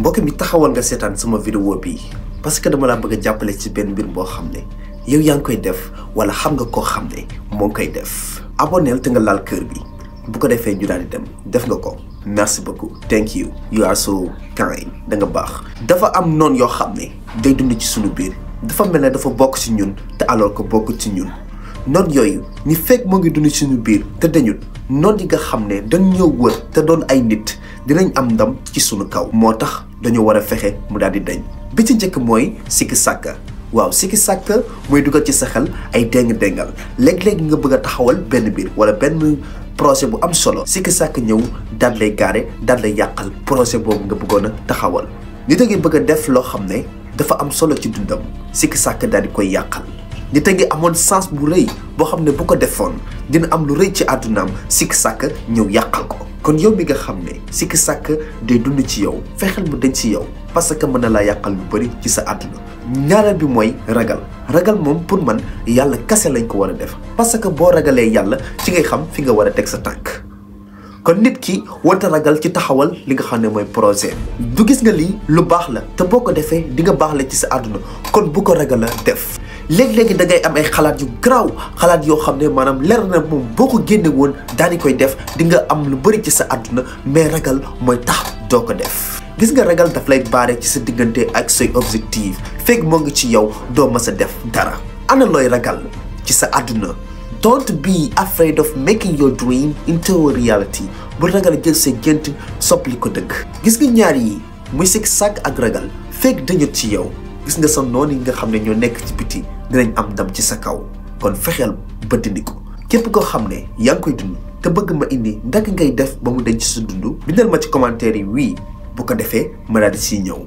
mbokk mi taxawal nga seetaan sama vidéo bi parce que dama la bëgg a jàppale ci benn mbir boo xam ne yow yaa ngi koy def wala xam nga koo xam ne moo ngi koy def abonneel te nga laal kër bi bu ko defee ñu daal di dem def nga ko merci beaucoup thank you you are so kind da nga baax. dafa am noon yoo xam ne day dund ci sunu biir dafa mel ne dafa bokk ci ñun te alors que bokk ci ñun noon yooyu ni fekk moo ngi dund ci sunu biir te dañul noon yi nga xam ne dañ ñëw wër te doon ay nit dinañ am ndam ci sunu kaw. moo tax dañoo war a fexe mu daal di dañ bi ci njëkk mooy sikki sàkka. waaw sikki sàkka mooy dugal ci sa xel ay déng-déngal léeg-léeg nga bëgg a taxawal benn biir wala benn projet bu am solo sikki sàkk ñëw daal lay gaare daal lay yàqal projet boobu nga bëggoon a taxawal. nit a ngi bëgg a def loo xam ne dafa am solo ci dundam sikki sàkk daal di koy yàqal. nit a ngi amoon sens bu rëy boo xam ne bu ko defoon dina am lu rëy ci àddunaam sikki sàkk ñëw yàqal ko. kon yow mi nga xam ne sikki sàkk day dund ci yow fexeel mu dañ ci yow parce que mën na laa yàqal lu bëri ci sa àdduna. ñaareel bi mooy ragal moom pour man yàlla kase lañ ko war a def parce que boo ragalee yàlla ci ngay xam fi nga war a teg sa tànk. kon nit ki warta ragal ci taxawal li nga xam ne mooy projet du gis nga lii lu baax la te boo ko defee di nga baax la ci sa àdduna kon bu ko ragal la def. léegi-léegi da ngay am ay xalaat yu garaaw xalaat yoo xam ne maanaam leer na moom boo ko génne woon daal di koy def di nga am lu bëri ci sa àdduna mais ragal mooy tax doo ko def. gis nga ragal daf lay baare ci sa diggante ak say objectif fekk moo ngi ci yow doo mës a def dara. ana looy ragal ci sa àdduna. don't be afraid of making your dream into a reality. bu ragal jël sa gént soppali ko dëgg. gis nga ñaar yi muy sikki sàkk ak ragal fekk dañu ci yow gis nga sa noon yi nga xam ne ñoo nekk ci biti dinañ am ndam ci sa kaw kon fexeel ba dindi ko. képp koo xam ne yaa ngi koy dund te bëgg ma indi ndaka ngay def ba mu denc sa dund bindal ma ci commentaire yi wii bu ko defee ma daal di siy ñëw.